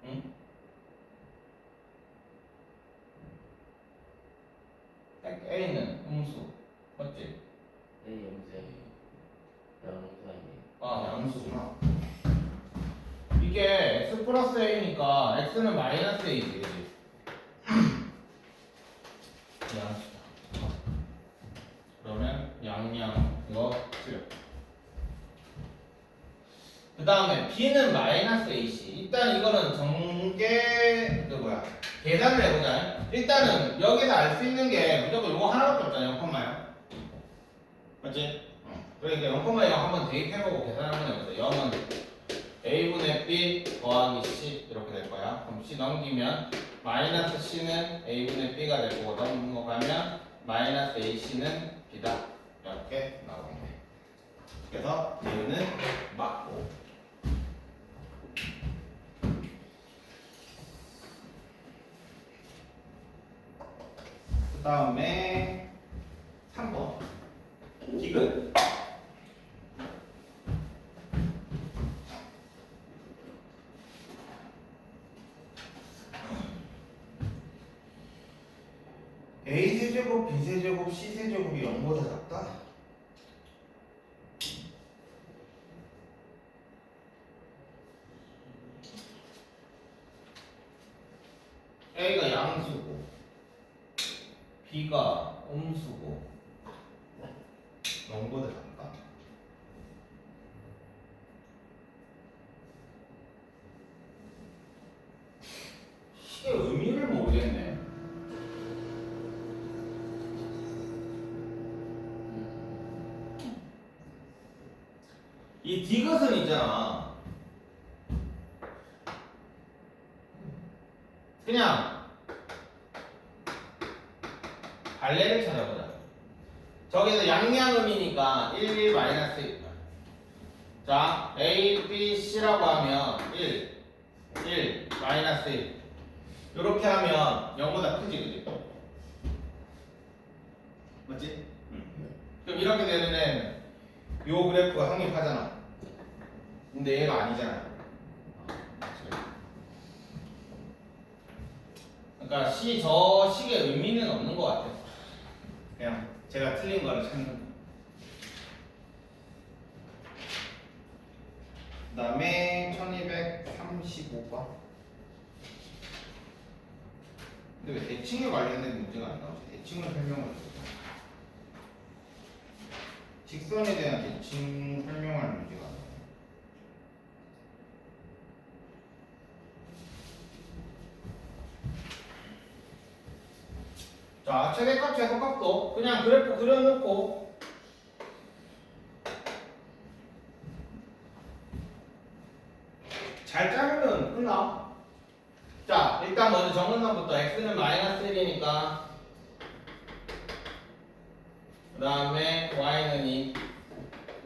응? A는 음수, 맞지? A 염색. 양사이. 양수구나. 이게 x 플러스 a니까 x는 마이너스 a지, 그지? 양수다. 그러면 양양 이거 틀려. 그 다음에 b는 마이너스 ac. 일단 이거는 계산을 해보자. 일단은 여기서 알 수 있는 게 무조건 이거 하나밖에 없잖아. 0,0요. 맞지? 그러니까 0,0 한번 대입해보고 계산 한번 해보자. 0은 a분의 b 더하기 c 이렇게 될 거야. 그럼 c 넘기면 마이너스 c는 a분의 b가 될 거고, 넘어가면 마이너스 ac는 b다. 이렇게 나오겠네. 그래서 얘는 맞고. 그 다음에 3번 디귿. a세제곱, b세제곱, c세제곱이 0보다 작다? a가 양수고 b가 음수고 0보다 작다? 이게 의미를 모르겠네. 이 디귿은 있잖아. 그냥 발레를 찾아보자. 저기서 양양음이니까 1 마이너스 1. 자, A, B, C라고 하면 1 마이너스 1. 이렇게 하면 0보다 크지, 그지? 맞지? 그럼 이렇게 되면은 요 그래프가 성립하잖아. 근데 얘가 아니잖아. 그러니까 저 식의 의미는 없는 것 같아. 그냥 제가 틀린 거를 찾는 거. 그 다음에 1235번. 근데 왜 대칭에 관련된 문제가 안 나오지? 대칭을 설명을 해줘. 직선에 대한 대칭 설명할 문제가 안 나와. 자, 최대값, 최소값도 그냥 그래프 그려놓고 잘 짜면 끝나. 자, 일단 먼저 정근선부터 x는 마이너스 1이니까 그 다음에 y는 2.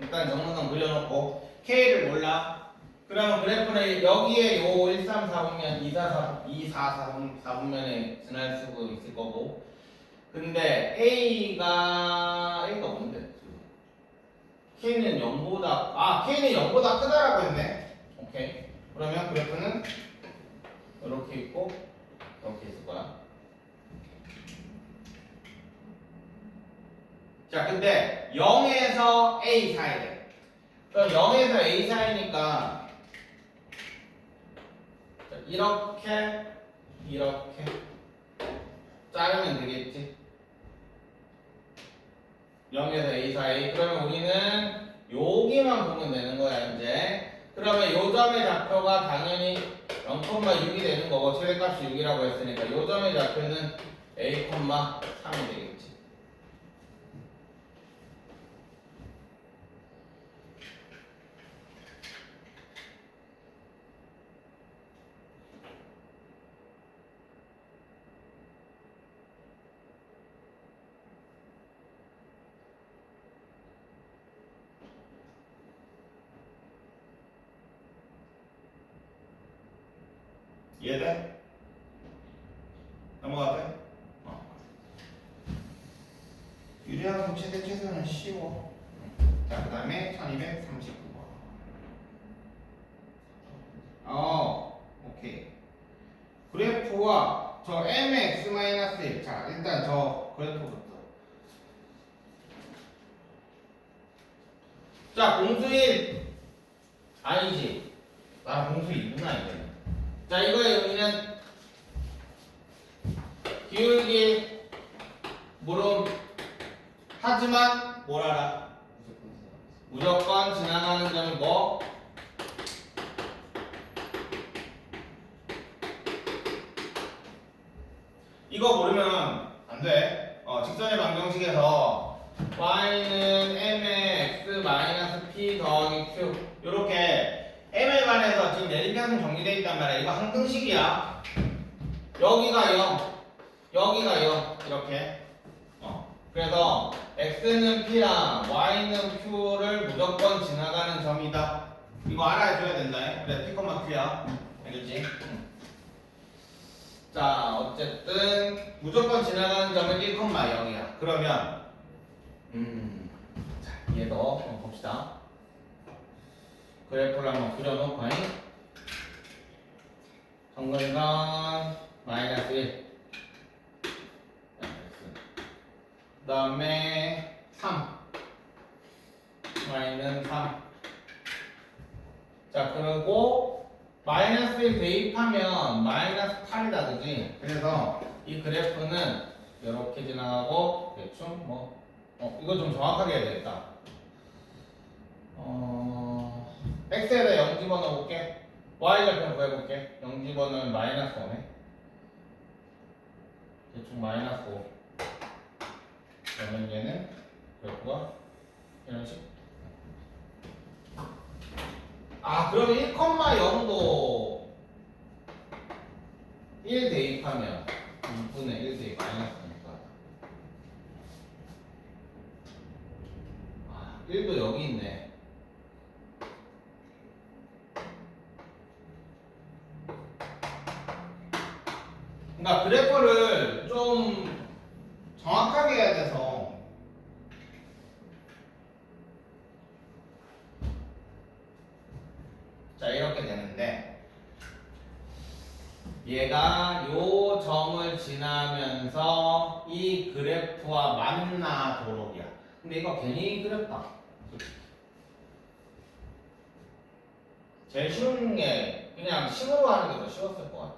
일단 정근선 그려놓고 k를 몰라. 그러면 그래프는 여기에 요 1, 3, 4분면 2, 4, 4분면에 지날 수 있을 거고, 근데 A가 뭔데? K는 0보다 K는 0보다 크다라고 했네. 오케이. 그러면 그래프는 이렇게 있고 이렇게 있을 거야. 자, 근데 0에서 A 사이래. 그럼 0에서 A 사이니까 이렇게 자르면 되겠지. 0에서 A 사이. 그러면 우리는 여기만 보면 되는 거야, 이제. 그러면 요 점의 좌표가 당연히 0,6이 되는 거고, 최대값이 6이라고 했으니까 요 점의 좌표는 A, 3이 되겠지. 이해돼? 넘어가도 유리함 최대 최소는 쉬워. 자, 그 다음에 1239번. 오케이. 그래프와 저 mx-1. 자, 일단 저 그래프부터. 자, 공수 1. 아니지. 나 공수 2구나, 이제. 자, 이거의 의미는 기울기 물음 하지만 뭘 알아? 무조건 지나가는 점이 뭐? 이거 모르면 안 돼. 직선의 방정식에서 y는 m의 x 마이너스 p 더하기 q 요렇게 m에 관해서 지금 내림편성 정리되어 있단 말이야. 이거 항등식이야. 여기가 0, 여기가 0 이렇게. 그래서 x는 p랑 y는 q를 무조건 지나가는 점이다. 이거 알아줘야 된다. 그래, p, q야. 알겠지? 자, 어쨌든 무조건 지나가는 점은 1,0이야. 그러면 자, 얘도 한번 봅시다. 그래프를 한번 그려놓고 정근선 마이너스 1 그 다음에 3 y는 3 자, 그리고 마이너스 1 대입하면 마이너스 8이다, 그지? 그래서 이 그래프는 이렇게 지나가고 대충 이거 좀 정확하게 해야 되겠다. x에다 0 집어넣어볼게. y 절편 구해볼게. 0 집어넣으면 마이너스 5네. 대충 마이너스 5. 그러면 얘는 그래프가 이런 식. 그럼 1,0도 1 대입하면 2분의 1 대입 마이너스니까 1도 여기 있네. 그러니까 그래프를 좀 정확하게 해야 돼서 자, 이렇게 되는데 얘가 요 점을 지나면서 이 그래프와 만나도록이야. 근데 이거 괜히 그렸다. 제일 쉬운 게 그냥 식으로 하는 게 더 쉬웠을 것 같아.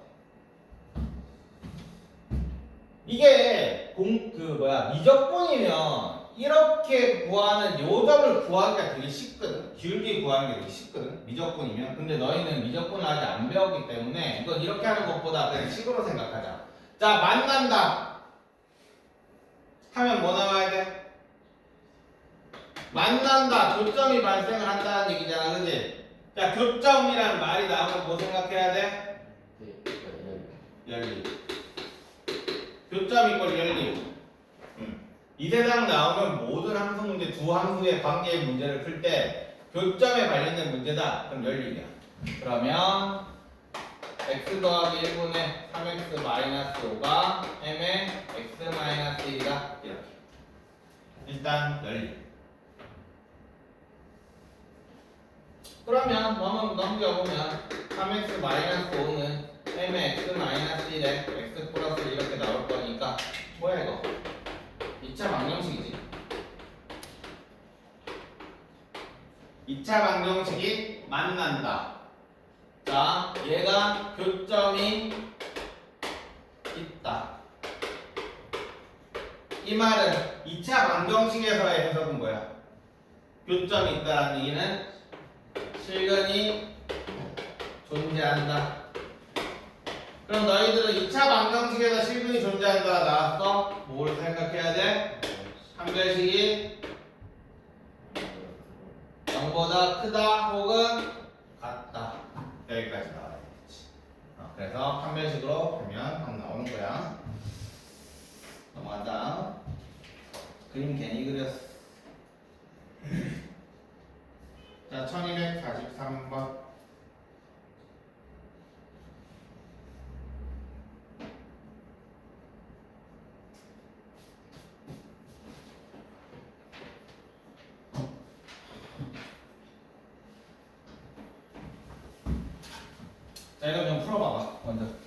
이게 미적분이면 이렇게 구하는 요 점을 구하기가 되게 쉽거든. 길게 구하는 게 되게 쉽거든. 미적분이면. 근데 너희는 미적분을 아직 안 배웠기 때문에 이건 이렇게 하는 것보다 그냥 식으로 생각하자. 자, 만난다 하면 뭐 나와야 돼? 만난다. 교점이 발생을 한다는 얘기잖아, 그지? 자, 교점이라는 말이 나오면 뭐 생각해야 돼? 열리. 교점 이꼴 열리. 이 세상 나오면 모든 함수 문제, 두 함수의 관계의 문제를 풀 때 교점에 관련된 문제다. 그럼 열리냐. 그러면 x 더하기 1분의 3x 마이너스 5가 m의 x 마이너스 1이다. 이렇게. 일단 열리. 그러면 한번 넘겨보면 3x 마이너스 5는 m의 x 마이너스 1에 x 플러스 이렇게 나올 거니까 뭐야 이거? 2차 방정식이지. 2차 방정식이 만난다. 자, 얘가 교점이 있다. 이 말은 2차 방정식에서의 해석은 뭐야? 교점이 있다는 얘기는 실근이 존재한다. 그럼 너희들은 2차 방정식에서 실근이 존재한다 나왔어? 뭘 생각해야 돼? 판별식이 0보다 크다 혹은 같다. 여기까지 나와야겠지. 그래서 판별식으로 보면 딱 나오는 거야. 넘어간다. 그림 괜히 그렸어. 자, 1243번. 자, 이거 좀 풀어봐봐, 먼저.